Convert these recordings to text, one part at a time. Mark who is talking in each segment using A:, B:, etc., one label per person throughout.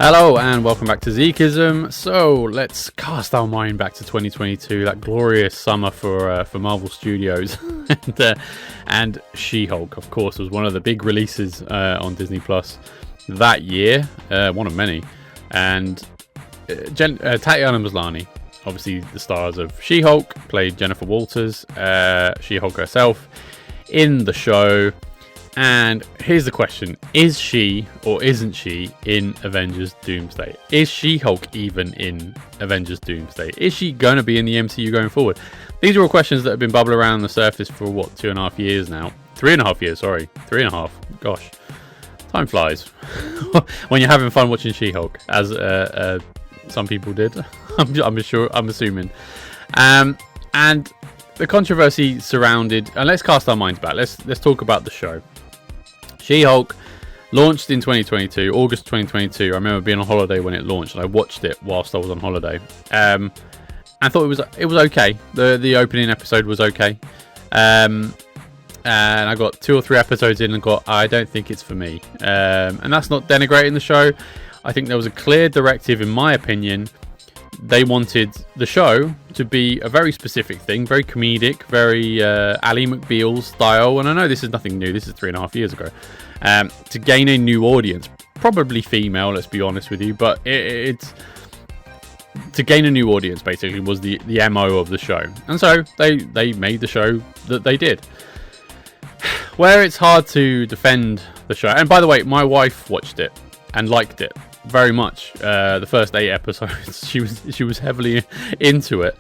A: Hello and welcome back to Zekeism. So let's cast our mind back to 2022, that glorious summer for Marvel Studios, and She-Hulk, of course, was one of the big releases on Disney Plus that year, one of many. And Tatiana Maslany, obviously the stars of She-Hulk, played Jennifer Walters, She-Hulk herself, in the show. And here's the question: is she or isn't she in Avengers Doomsday? Is She-Hulk even in Avengers Doomsday? Is she going to be in the MCU going forward? These are all questions that have been bubbling around the surface for what, 2.5 years now? 3.5 years, sorry. 3.5. Gosh. Time flies. When you're having fun watching She-Hulk, as some people did. I'm assuming. And the controversy surrounded, and let's cast our minds back. Let's talk about the show. She-Hulk launched in 2022, August 2022. I remember being on holiday when it launched, and I watched it whilst I was on holiday. And thought it was okay. The opening episode was okay. And I got 2 or 3 episodes in and got, I don't think it's for me. And that's not denigrating the show. I think there was a clear directive, in my opinion. They wanted the show to be a very specific thing, very comedic, very Ally McBeal style. And I know this is nothing new. This is 3.5 years ago. To gain a new audience, probably female, let's be honest with you. But it's to gain a new audience, basically, was the MO of the show. And so they made the show that they did. Where it's hard to defend the show. And by the way, my wife watched it and liked it very much. The first 8 episodes, she was heavily into it,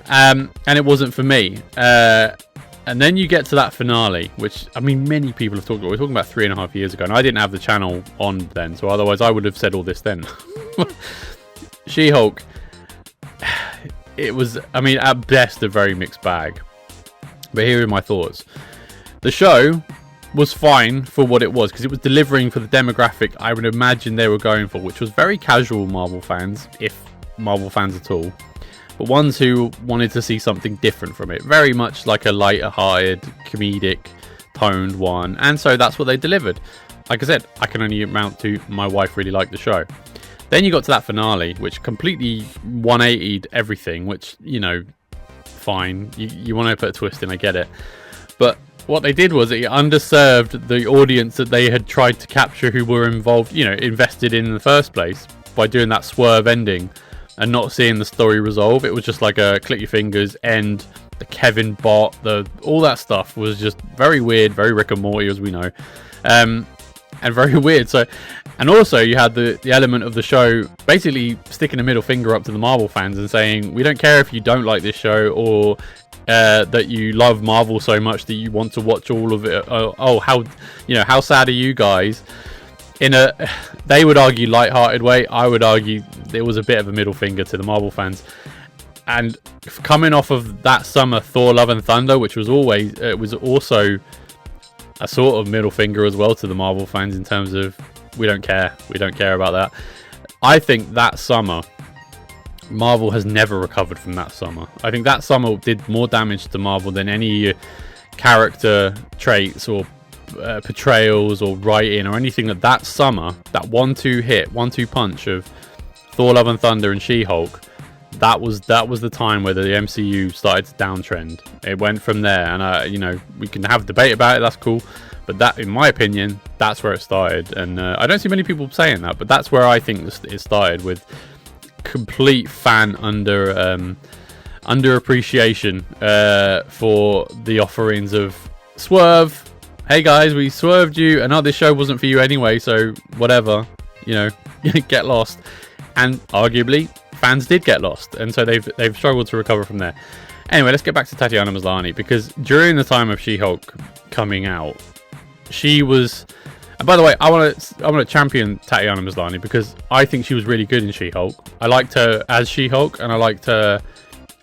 A: and it wasn't for me. And then you get to that finale, which, I mean, many people have talked about. We're talking about 3.5 years ago, and I didn't have the channel on then, so otherwise I would have said all this then. She-Hulk, it was, I mean, at best a very mixed bag. But here are my thoughts. The show was fine for what it was, because it was delivering for the demographic I would imagine they were going for, which was very casual Marvel fans, if Marvel fans at all, but ones who wanted to see something different from it, very much like a lighter-hearted, comedic, toned one. And so that's what they delivered. Like I said, I can only amount to my wife really liked the show. Then you got to that finale, which completely 180'd everything, which, you know, fine, you want to put a twist in, I get it, but what they did was it underserved the audience that they had tried to capture, who were involved, you know, invested in the first place, by doing that swerve ending and not seeing the story resolve. It was just like a click your fingers end. The Kevin bot, all that stuff was just very weird, very Rick and Morty, as we know, and very weird. So, and also you had the element of the show basically sticking a middle finger up to the Marvel fans and saying, we don't care if you don't like this show, or that you love Marvel so much that you want to watch all of it. How sad are you guys? In a, they would argue, light-hearted way. I would argue there was a bit of a middle finger to the Marvel fans. And coming off of that summer, Thor: Love and Thunder, which was also a sort of middle finger as well to the Marvel fans in terms of we don't care about that. I think that summer, Marvel has never recovered from that summer. I think that summer did more damage to Marvel than any character traits or portrayals or writing or anything. That summer, that 1-2 punch of Thor: Love and Thunder and She-Hulk, that was the time where the MCU started to downtrend. It went from there, and we can have a debate about it, that's cool, but that, in my opinion, that's where it started. And I don't see many people saying that, but that's where I think it started, with complete fan underappreciation for the offerings of swerve. Hey guys, we swerved you, and this show wasn't for you anyway, so whatever, get lost. And arguably, fans did get lost, and so they've struggled to recover from there. Anyway, let's get back to Tatiana Maslany, because during the time of She-Hulk coming out, she was. And by the way, I want to champion Tatiana Maslany, because I think she was really good in She-Hulk. I liked her as She-Hulk, and I liked her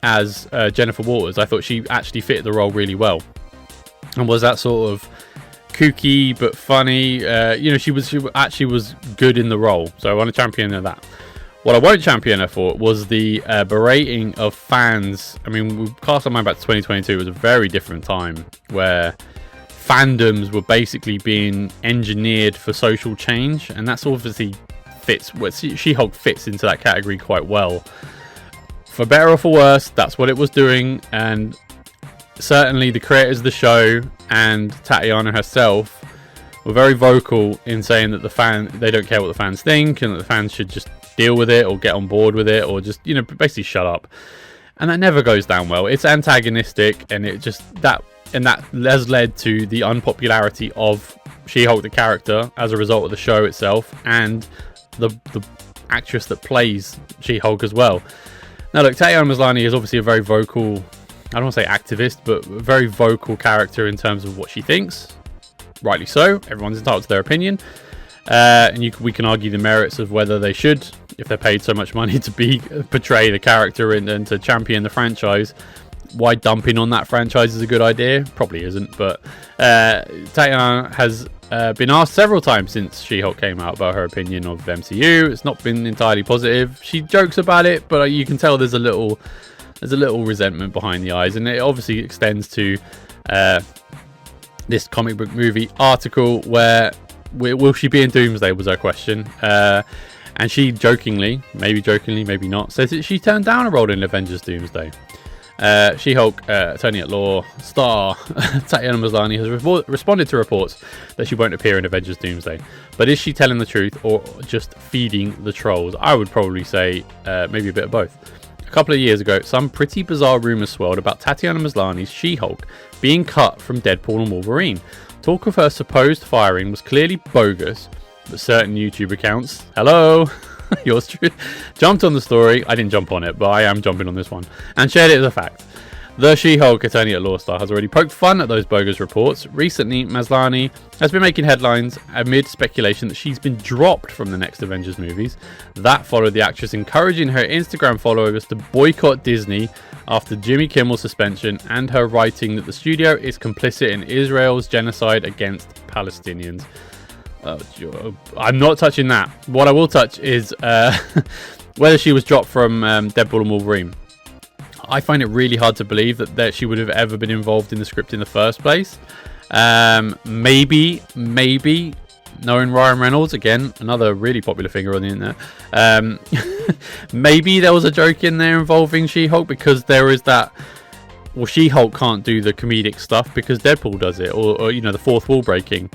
A: as Jennifer Walters. I thought she actually fit the role really well, and was that sort of kooky but funny. She actually was good in the role. So I want to champion her that. What I won't champion her for was the berating of fans. I mean, we cast our mind back to 2022. It was a very different time where fandoms were basically being engineered for social change, and that's obviously fits. She-Hulk fits into that category quite well. For better or for worse, that's what it was doing, and certainly the creators of the show and Tatiana herself were very vocal in saying that they don't care what the fans think, and that the fans should just deal with it or get on board with it, or just, you know, basically shut up. And that never goes down well. It's antagonistic, and it just that has led to the unpopularity of She-Hulk the character as a result of the show itself, and the actress that plays She-Hulk as well. Now look, Tatiana Maslany is obviously a very vocal, I don't want to say activist, but a very vocal character in terms of what she thinks. Rightly so, everyone's entitled to their opinion. And we can argue the merits of whether they should, if they're paid so much money to portray the character and to champion the franchise. Why dumping on that franchise is a good idea? Probably isn't, but Tatiana has been asked several times since She-Hulk came out about her opinion of MCU. It's not been entirely positive. She jokes about it, but you can tell there's a little resentment behind the eyes, and it obviously extends to this comic book movie article where will she be in Doomsday was her question, and she jokingly, maybe not, says that she turned down a role in Avengers Doomsday. She-Hulk attorney at law star Tatiana Maslany has responded to reports that she won't appear in Avengers Doomsday. But is she telling the truth or just feeding the trolls? I would probably say maybe a bit of both. A couple of years ago, some pretty bizarre rumours swirled about Tatiana Maslany's She-Hulk being cut from Deadpool and Wolverine. Talk of her supposed firing was clearly bogus, but certain YouTube accounts, hello, yours truly, jumped on the story. I didn't jump on it, but I am jumping on this one, and shared it as a fact. The She-Hulk attorney at law star has already poked fun at those bogus reports. Recently, Maslany has been making headlines amid speculation that she's been dropped from the next Avengers movies. That followed the actress encouraging her Instagram followers to boycott Disney after Jimmy Kimmel's suspension, and her writing that the studio is complicit in Israel's genocide against Palestinians. I'm not touching that. What I will touch is whether she was dropped from Deadpool and Wolverine. I find it really hard to believe that she would have ever been involved in the script in the first place. Maybe knowing Ryan Reynolds, again, another really popular figure on the internet, maybe there was a joke in there involving She-Hulk, because there is that, well, She-Hulk can't do the comedic stuff because Deadpool does it, or you know, the fourth wall breaking.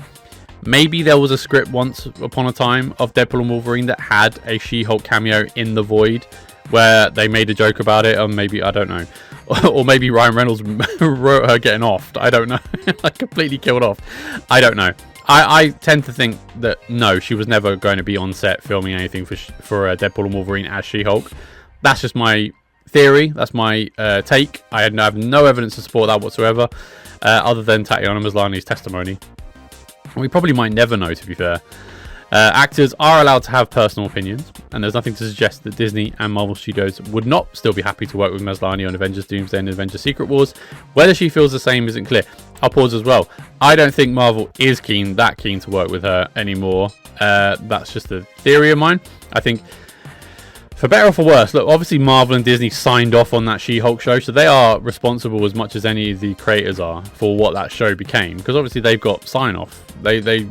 A: Maybe there was a script once upon a time of Deadpool and Wolverine that had a She-Hulk cameo in the void where they made a joke about it, or maybe, I don't know. Or maybe Ryan Reynolds wrote her getting offed. I don't know. Like, completely killed off. I don't know. I tend to think that, no, she was never going to be on set filming anything for Deadpool and Wolverine as She-Hulk. That's just my theory. That's my take. I have no evidence to support that whatsoever, other than Tatiana Maslany's testimony. We probably might never know, to be fair. Actors are allowed to have personal opinions, and there's nothing to suggest that Disney and Marvel Studios would not still be happy to work with Maslany on Avengers Doomsday and Avengers Secret Wars. Whether she feels the same isn't clear. I'll pause as well. I don't think Marvel is that keen to work with her anymore. That's just a theory of mine. I think, for better or for worse, look, obviously Marvel and Disney signed off on that She-Hulk show, so they are responsible as much as any of the creators are for what that show became, because obviously they've got sign-off. They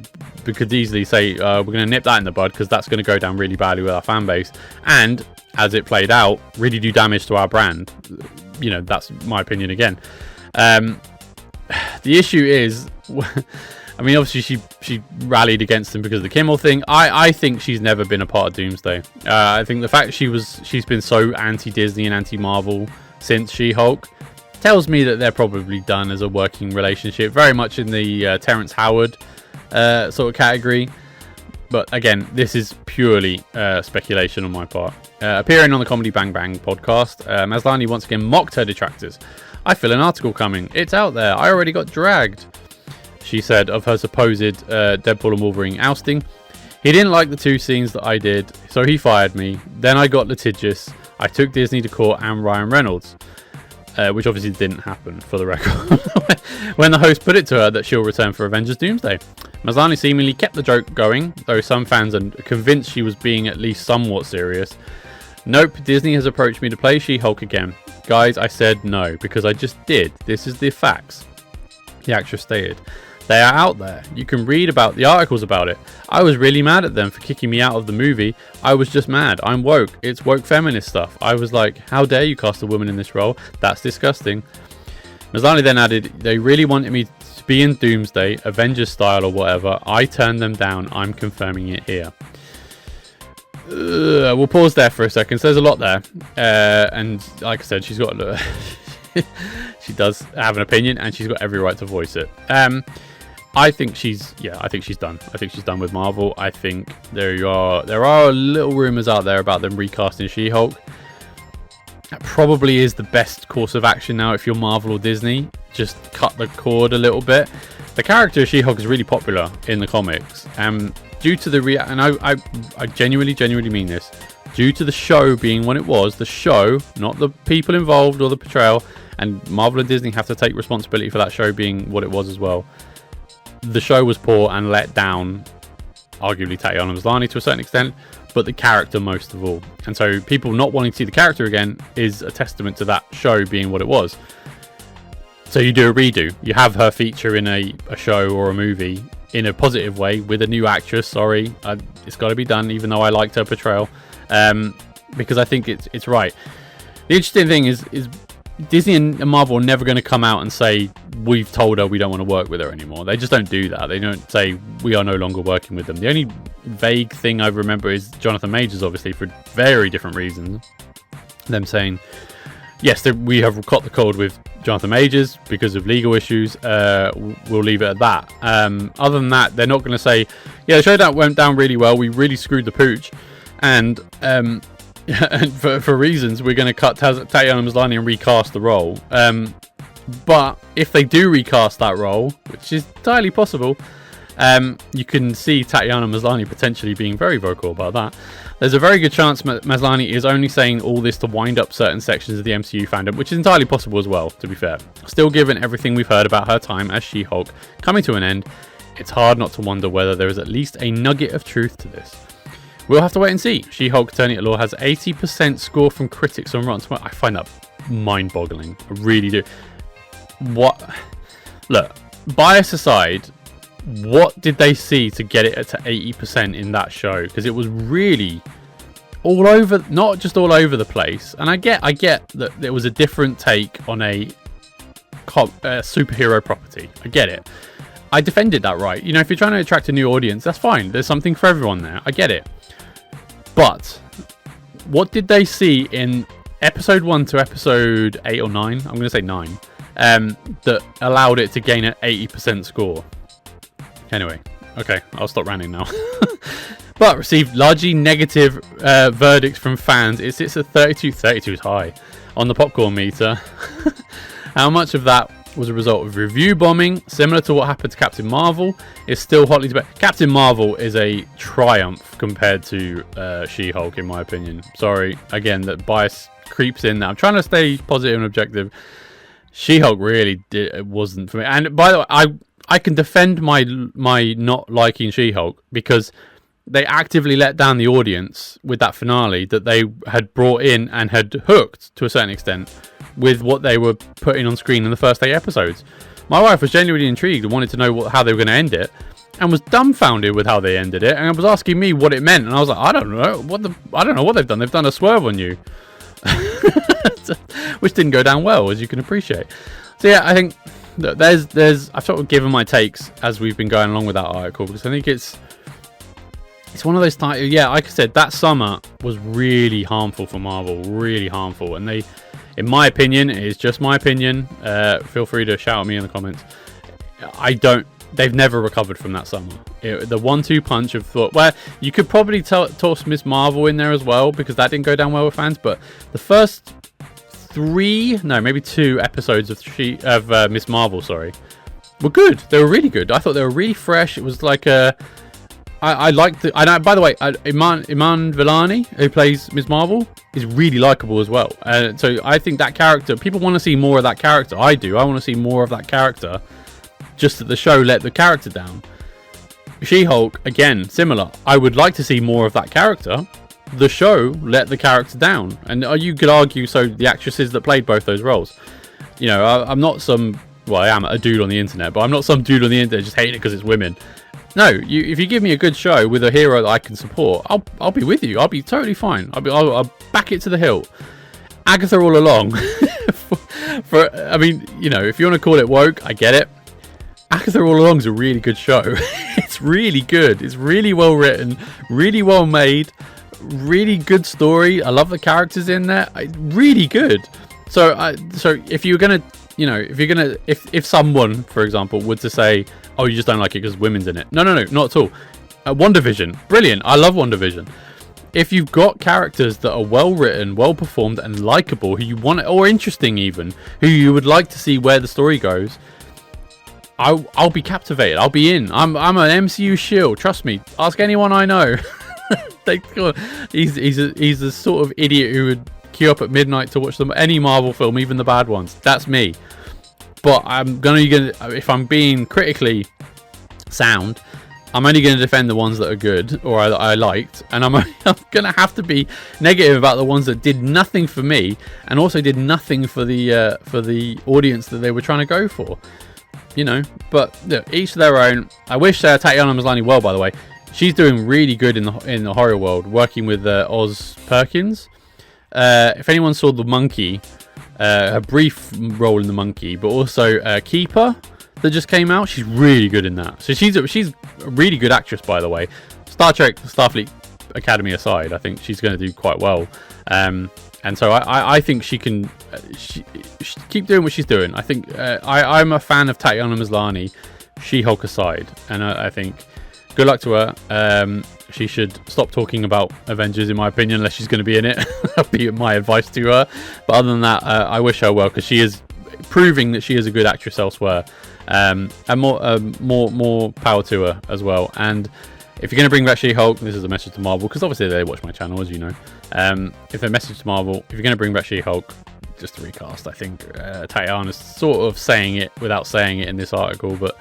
A: could easily say, we're going to nip that in the bud because that's going to go down really badly with our fan base, and, as it played out, really do damage to our brand. You know, that's my opinion again. The issue is, I mean, obviously she rallied against him because of the Kimmel thing. I think she's never been a part of Doomsday. I think the fact she's been so anti-Disney and anti-Marvel since She-Hulk tells me that they're probably done as a working relationship, very much in the Terrence Howard sort of category. But again, this is purely speculation on my part. Appearing on the Comedy Bang Bang podcast, Maslany once again mocked her detractors. I feel an article coming. It's out there. I already got dragged, she said, of her supposed Deadpool and Wolverine ousting. He didn't like the 2 scenes that I did, so he fired me. Then I got litigious. I took Disney to court and Ryan Reynolds, which obviously didn't happen, for the record, when the host put it to her that she'll return for Avengers Doomsday. Maslany seemingly kept the joke going, though some fans are convinced she was being at least somewhat serious. Nope, Disney has approached me to play She-Hulk again. Guys, I said no, because I just did. This is the facts, the actress stated. They are out there. You can read about the articles about it. I was really mad at them for kicking me out of the movie. I was just mad. I'm woke. It's woke feminist stuff. I was like, how dare you cast a woman in this role? That's disgusting. Maslany then added, they really wanted me to be in Doomsday, Avengers style or whatever. I turned them down. I'm confirming it here. We'll pause there for a second. So there's a lot there. And like I said, she's got... she does have an opinion, and she's got every right to voice it. I think she's done. I think she's done with Marvel. I think there are little rumors out there about them recasting She-Hulk. That probably is the best course of action now if you're Marvel or Disney. Just cut the cord a little bit. The character of She-Hulk is really popular in the comics. Due to the and I genuinely mean this. Due to the show being what it was, the show, not the people involved or the portrayal, and Marvel and Disney have to take responsibility for that show being what it was as well. The show was poor and let down, arguably, Tatiana Maslany to a certain extent, but the character most of all. And so people not wanting to see the character again is a testament to that show being what it was. So you do a redo. You have her feature in a show or a movie in a positive way with a new actress. Sorry, it's got to be done, even though I liked her portrayal, because I think it's right. The interesting thing is Disney and Marvel are never going to come out and say, we've told her we don't want to work with her anymore. They just don't do that. They don't say, we are no longer working with them. The only vague thing I remember is Jonathan Majors, obviously, for very different reasons. Them saying, yes, we have cut the cord with Jonathan Majors because of legal issues. We'll leave it at that. Other than that, they're not going to say, yeah, the show went down really well. We really screwed the pooch. And for reasons, we're going to cut Tatiana Maslany and recast the role. But if they do recast that role, which is entirely possible, you can see Tatiana Maslany potentially being very vocal about that. There's a very good chance Maslany is only saying all this to wind up certain sections of the MCU fandom, which is entirely possible as well, to be fair. Still, given everything we've heard about her time as She-Hulk coming to an end, it's hard not to wonder whether there is at least a nugget of truth to this. We'll have to wait and see. She-Hulk Attorney at Law has 80% score from critics on Rotten Tomatoes. I find that mind-boggling. I really do. What? Look, bias aside, what did they see to get it to 80% in that show? Because it was really all over, not just all over the place. And I get that there was a different take on a superhero property. I get it. I defended that right. You know, if you're trying to attract a new audience, that's fine. There's something for everyone there. I get it. But what did they see in episode 1 to episode 8 or 9? I'm going to say 9. That allowed it to gain an 80% score. Anyway, okay, I'll stop ranting now. But received largely negative verdicts from fans. It sits at 32. 32 is high on the popcorn meter. How much of that was a result of review bombing, similar to what happened to Captain Marvel, is still hotly debated. Captain Marvel is a triumph compared to She-Hulk, in my opinion. Sorry, again, that bias creeps in there. I'm trying to stay positive and objective. She-Hulk really it wasn't for me. And by the way, I can defend my not liking She-Hulk because they actively let down the audience with that finale that they had brought in and had hooked to a certain extent with what they were putting on screen in the first 8 episodes. My wife was genuinely intrigued and wanted to know how they were going to end it, and was dumbfounded with how they ended it, and was asking me what it meant, and I was like, I don't know what they've done. They've done a swerve on you, which didn't go down well, as you can appreciate. So yeah, I think there's I've sort of given my takes as we've been going along with that article, because I think it's one of those times. Yeah, like I said, that summer was really harmful for Marvel, really harmful, and they, in my opinion, it is just my opinion. Feel free to shout at me in the comments. They've never recovered from that summer. The 1-2 punch of thought. Well, you could probably toss Miss Marvel in there as well, because that didn't go down well with fans. But the first 2 episodes of Miss Marvel, were good. They were really good. I thought they were really fresh. It was like I liked it. By the way, Iman Vellani, who plays Ms. Marvel, is really likable as well. So I think that character, people want to see more of that character. I do. I want to see more of that character. Just that the show let the character down. She-Hulk, again, similar. I would like to see more of that character. The show let the character down. And you could argue, so the actresses that played both those roles. You know, I'm not some well, I am a dude on the internet, but I'm not some dude on the internet just hating it because it's women. No, if you give me a good show with a hero that I can support, I'll be with you. I'll be totally fine. I'll back it to the hilt. Agatha all along. I mean, you know, if you want to call it woke, I get it. Agatha all along is a really good show. It's really good. It's really well written, really well made, really good story. I love the characters in there. Really good. So if you're gonna, you know, if someone, for example, would to say, oh, you just don't like it because women's in it. No, not at all. WandaVision, brilliant. I love WandaVision. If you've got characters that are well written, well performed, and likable, who you want, or interesting even, who you would like to see where the story goes, I'll be captivated. I'll be in. I'm an MCU shield. Trust me. Ask anyone I know. He's the sort of idiot who would queue up at midnight to watch any Marvel film, even the bad ones. That's me. But if I'm being critically sound, I'm only going to defend the ones that are good or I liked, and I'm going to have to be negative about the ones that did nothing for me and also did nothing for the audience that they were trying to go for. You know, but look, each to their own. I wish Tatiana Maslany well, by the way. She's doing really good in the horror world, working with Oz Perkins. If anyone saw The Monkey, a brief role in The Monkey, but also Keeper that just came out, she's really good in that. So she's a really good actress, by the way. Star Trek, Starfleet Academy aside, I think she's going to do quite well. And so I think she can keep doing what she's doing. I think I'm a fan of Tatiana Maslany, She-Hulk aside, and I think good luck to her. She should stop talking about Avengers, in my opinion, unless she's going to be in it. That'd be my advice to her. But other than that, I wish her well, because she is proving that she is a good actress elsewhere. And more power to her as well. And if you're going to bring back She-Hulk, this is a message to Marvel, because obviously they watch my channel, as you know. If a message to Marvel, if you're going to bring back She-Hulk, just to recast, I think Tatiana's sort of saying it without saying it in this article. But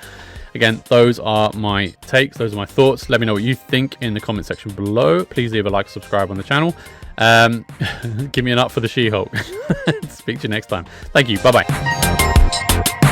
A: again, those are my takes, those are my thoughts. Let me know what you think in the comment section below. Please leave a like, subscribe on the channel. Give me an up for the She-Hulk. Speak to you next time. Thank you. Bye bye.